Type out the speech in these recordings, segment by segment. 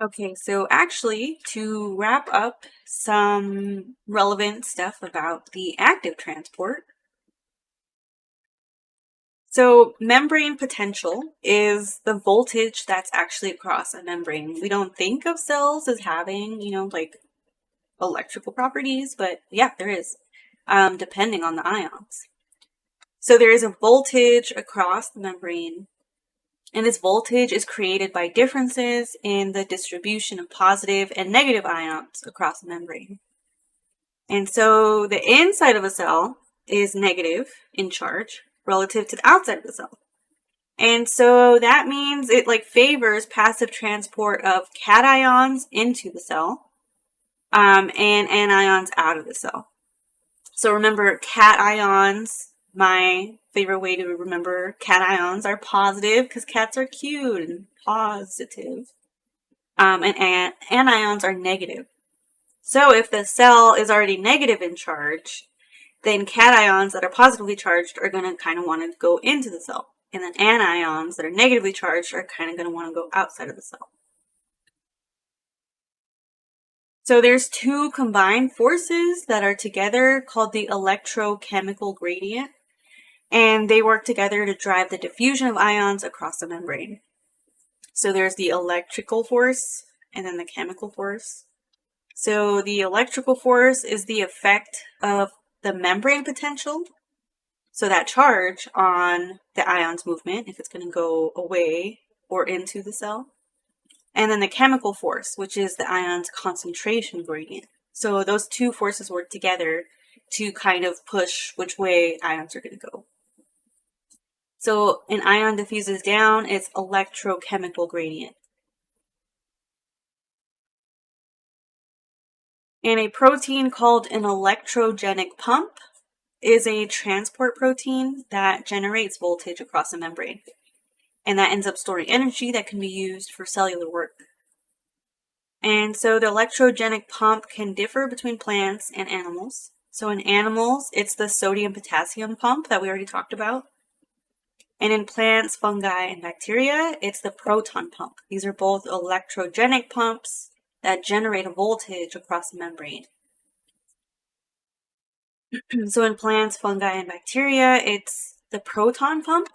Okay, so actually, to wrap up some relevant stuff about the active transport. So, membrane potential is the voltage that's actually across a membrane. We don't think of cells as having, like electrical properties, but yeah, there is, depending on the ions. So, there is a voltage across the membrane. And this voltage is created by differences in the distribution of positive and negative ions across the membrane. And so the inside of a cell is negative in charge relative to the outside of the cell. And so that means it favors passive transport of cations into the cell and anions out of the cell. So remember, cations, my favorite way to remember cations are positive because cats are cute and positive. And anions are negative. So if the cell is already negative in charge, then cations that are positively charged are going to kind of want to go into the cell. And then anions that are negatively charged are kind of going to want to go outside of the cell. So there's two combined forces that are together called the electrochemical gradient, and they work together to drive the diffusion of ions across the membrane. So there's the electrical force and then the chemical force. So the electrical force is the effect of the membrane potential, so that charge on the ion's movement, if it's going to go away or into the cell. And then the chemical force, which is the ion's concentration gradient. So those two forces work together to kind of push which way ions are going to go. So an ion diffuses down its electrochemical gradient. And a protein called an electrogenic pump is a transport protein that generates voltage across a membrane. And that ends up storing energy that can be used for cellular work. And so the electrogenic pump can differ between plants and animals. So in animals, it's the sodium-potassium pump that we already talked about. And in plants, fungi, and bacteria, it's the proton pump. These are both electrogenic pumps that generate a voltage across the membrane. So in plants, fungi, and bacteria, it's the proton pump,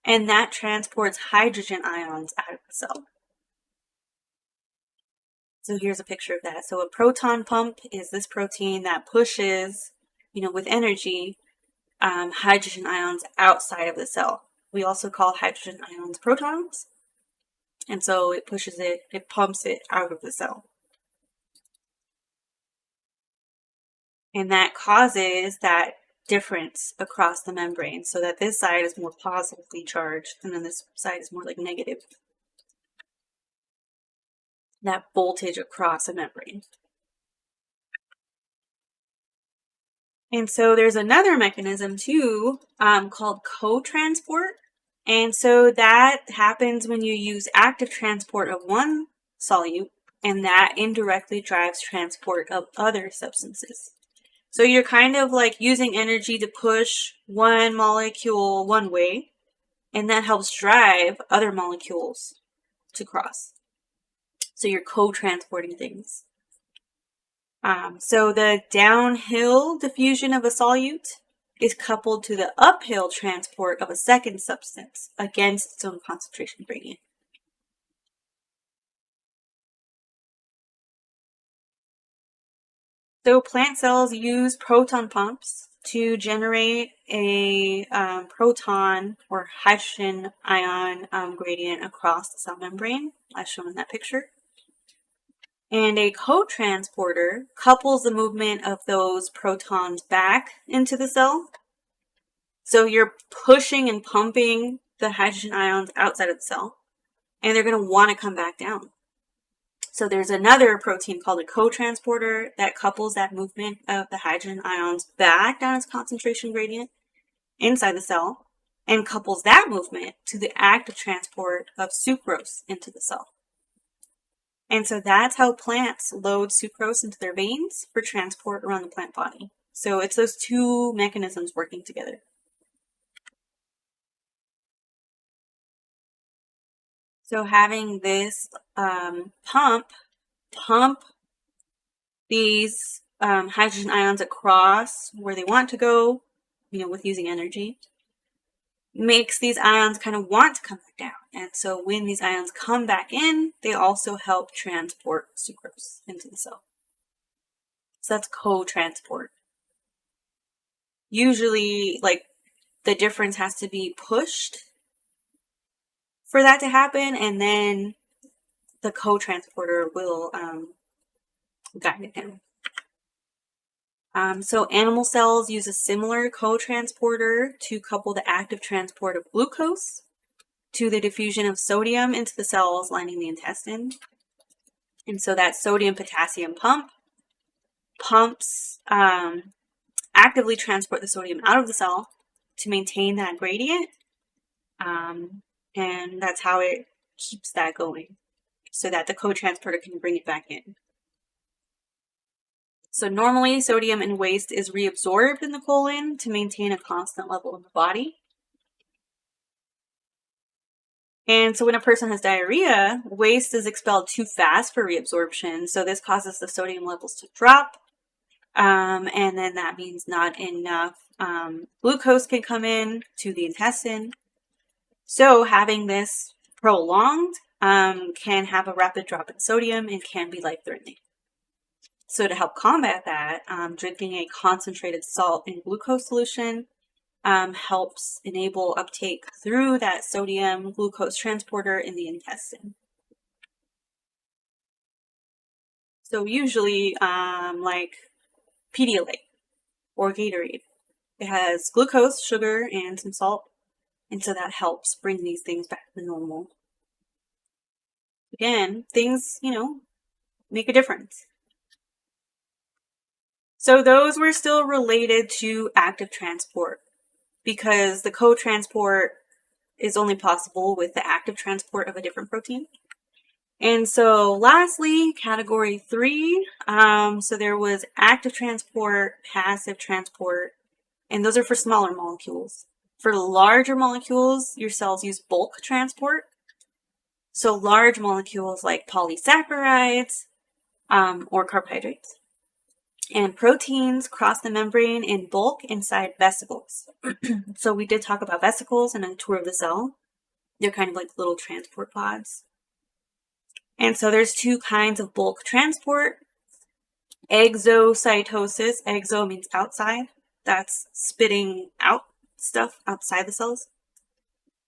and that transports hydrogen ions out of the cell. So here's a picture of that. So a proton pump is this protein that pushes, with energy, hydrogen ions outside of the cell. We also call hydrogen ions protons. And so it pushes it pumps it out of the cell. And that causes that difference across the membrane so that this side is more positively charged and then this side is more like negative. That voltage across a membrane. And so there's another mechanism too called co-transport. And so that happens when you use active transport of one solute, and that indirectly drives transport of other substances. So you're kind of like using energy to push one molecule one way, and that helps drive other molecules to cross. So you're co-transporting things. So the downhill diffusion of a solute is coupled to the uphill transport of a second substance against its own concentration gradient. So plant cells use proton pumps to generate a proton or hydrogen ion gradient across the cell membrane, as shown in that picture. And a co-transporter couples the movement of those protons back into the cell. So you're pushing and pumping the hydrogen ions outside of the cell, and they're going to want to come back down. So there's another protein called a co-transporter that couples that movement of the hydrogen ions back down its concentration gradient inside the cell and couples that movement to the active transport of sucrose into the cell. And so that's how plants load sucrose into their veins for transport around the plant body. So it's those two mechanisms working together. So having this pump these hydrogen ions across where they want to go, with using energy, makes these ions kind of want to come back down. And so when these ions come back in, they also help transport sucrose into the cell. So that's co-transport. Usually, the difference has to be pushed for that to happen, and then the co-transporter will guide it down. So animal cells use a similar co-transporter to couple the active transport of glucose to the diffusion of sodium into the cells lining the intestine. And so that sodium-potassium pumps actively transport the sodium out of the cell to maintain that gradient. And that's how it keeps that going, so that the co-transporter can bring it back in. So normally sodium in waste is reabsorbed in the colon to maintain a constant level in the body. And so when a person has diarrhea, waste is expelled too fast for reabsorption. So this causes the sodium levels to drop. And then that means not enough glucose can come in to the intestine. So having this prolonged can have a rapid drop in sodium and can be life-threatening. So to help combat that, drinking a concentrated salt and glucose solution helps enable uptake through that sodium glucose transporter in the intestine. So usually like Pedialyte or Gatorade, it has glucose, sugar, and some salt. And so that helps bring these things back to normal. Again, things, make a difference. So those were still related to active transport because the co-transport is only possible with the active transport of a different protein. And so lastly, category 3, so there was active transport, passive transport, and those are for smaller molecules. For larger molecules, your cells use bulk transport. So large molecules like polysaccharides or carbohydrates and proteins cross the membrane in bulk inside vesicles. So we did talk about vesicles in a tour of the cell. They're kind of like little transport pods. And so there's 2 kinds of bulk transport. Exocytosis. Exo means outside. That's spitting out stuff outside the cells.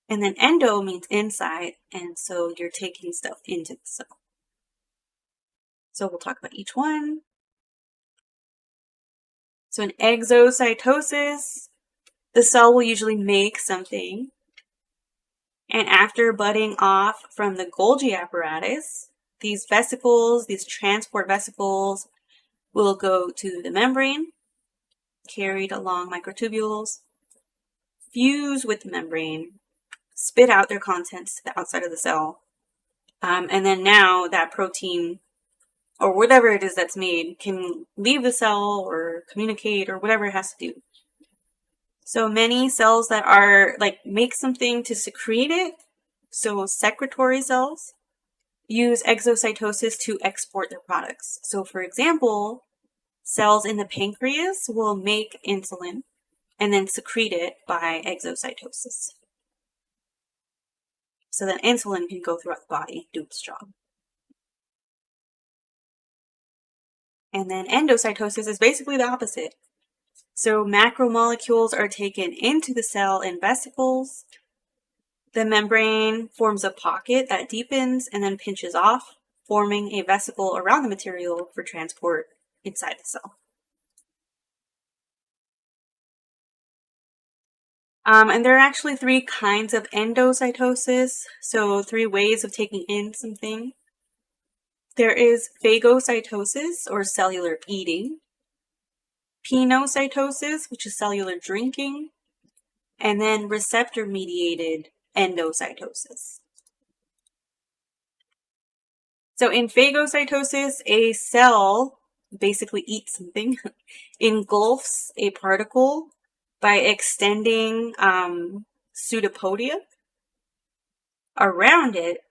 And then endo means inside, and so you're taking stuff into the cell. So we'll talk about each one. So in exocytosis, the cell will usually make something, and after budding off from the Golgi apparatus, these vesicles, these transport vesicles, will go to the membrane, carried along microtubules, fuse with the membrane, spit out their contents to the outside of the cell, and then now that protein or whatever it is that's made can leave the cell or communicate or whatever it has to do. So many cells that are make something to secrete it, so secretory cells, use exocytosis to export their products. So for example, cells in the pancreas will make insulin and then secrete it by exocytosis. So that insulin can go throughout the body, do its job. And then endocytosis is basically the opposite. So macromolecules are taken into the cell in vesicles. The membrane forms a pocket that deepens and then pinches off, forming a vesicle around the material for transport inside the cell. And there are actually 3 kinds of endocytosis, so 3 ways of taking in something. There is phagocytosis, or cellular eating, penocytosis, which is cellular drinking, and then receptor-mediated endocytosis. So in phagocytosis, a cell basically eats something, engulfs a particle by extending pseudopodia around it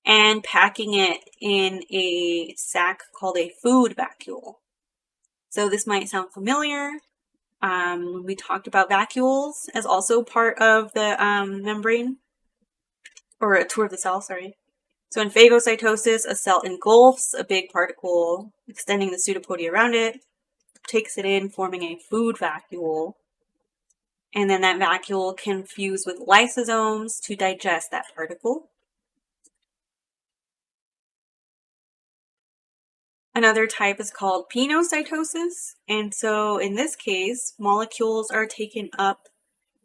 and packing it in a sac called a food vacuole. So this might sound familiar. We talked about vacuoles as also part of the membrane, or a tour of the cell, sorry. So in phagocytosis, a cell engulfs a big particle, extending the pseudopodia around it, takes it in, forming a food vacuole, and then that vacuole can fuse with lysosomes to digest that particle. Another type is called penocytosis, and so in this case, molecules are taken up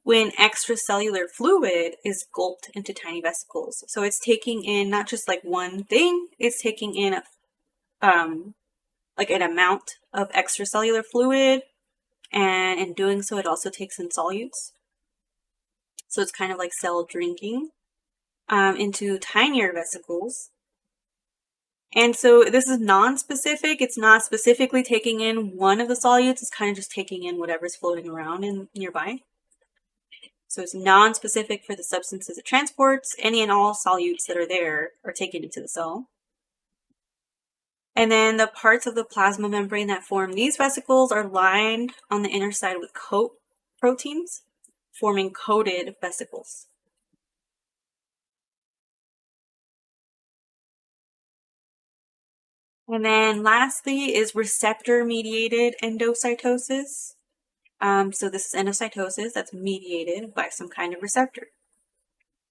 when extracellular fluid is gulped into tiny vesicles. So it's taking in not just like one thing, it's taking in like an amount of extracellular fluid, and in doing so it also takes in solutes. So it's kind of like cell drinking into tinier vesicles. And so this is non-specific. It's not specifically taking in one of the solutes. It's kind of just taking in whatever's floating around in nearby. So it's non-specific for the substances it transports. Any and all solutes that are there are taken into the cell. And then the parts of the plasma membrane that form these vesicles are lined on the inner side with coat proteins, forming coated vesicles. And then lastly is receptor-mediated endocytosis. So this is endocytosis that's mediated by some kind of receptor.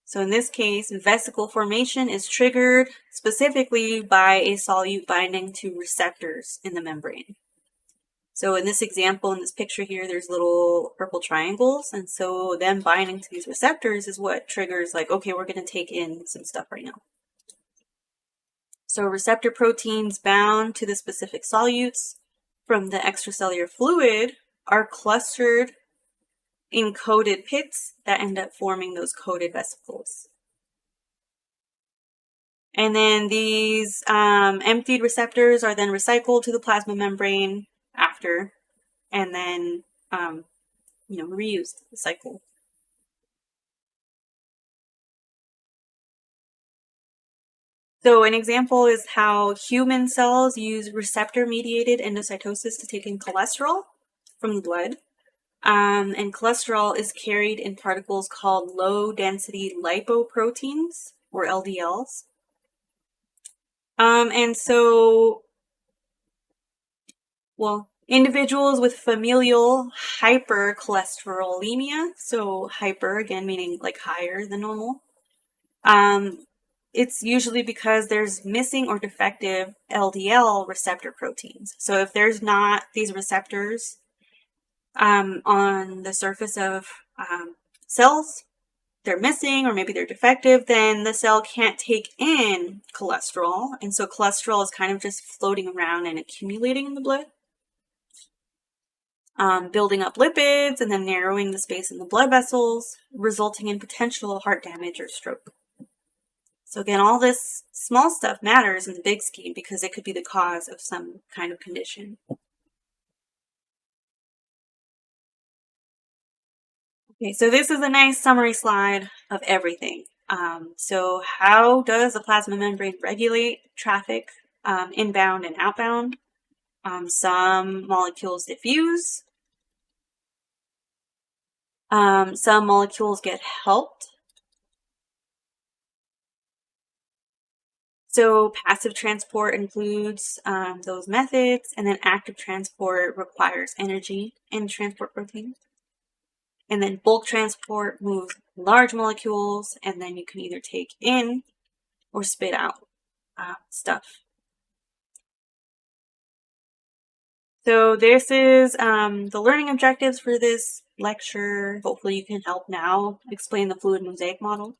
So in this case, vesicle formation is triggered specifically by a solute binding to receptors in the membrane. So in this example, in this picture here, there's little purple triangles. And so them binding to these receptors is what triggers like, okay, we're going to take in some stuff right now. So receptor proteins bound to the specific solutes from the extracellular fluid are clustered in coated pits that end up forming those coated vesicles. And then these emptied receptors are then recycled to the plasma membrane after, and then reused, the cycle. So an example is how human cells use receptor-mediated endocytosis to take in cholesterol from the blood. And cholesterol is carried in particles called low-density lipoproteins, or LDLs. And so, individuals with familial hypercholesterolemia, so hyper again meaning like higher than normal, it's usually because there's missing or defective LDL receptor proteins. So if there's not these receptors on the surface of cells, they're missing or maybe they're defective, then the cell can't take in cholesterol. And so cholesterol is kind of just floating around and accumulating in the blood, building up lipids and then narrowing the space in the blood vessels, resulting in potential heart damage or stroke. So again, all this small stuff matters in the big scheme because it could be the cause of some kind of condition. Okay, so this is a nice summary slide of everything. So how does the plasma membrane regulate traffic inbound and outbound? Some molecules diffuse. Some molecules get helped. So passive transport includes those methods, and then active transport requires energy and transport proteins. And then bulk transport moves large molecules, and then you can either take in or spit out stuff. So this is the learning objectives for this lecture. Hopefully you can help now explain the fluid mosaic model,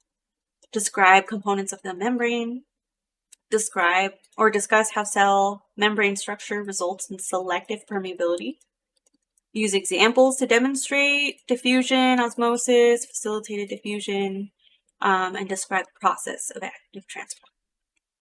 describe components of the membrane, describe or discuss how cell membrane structure results in selective permeability, use examples to demonstrate diffusion, osmosis, facilitated diffusion, and describe the process of active transport.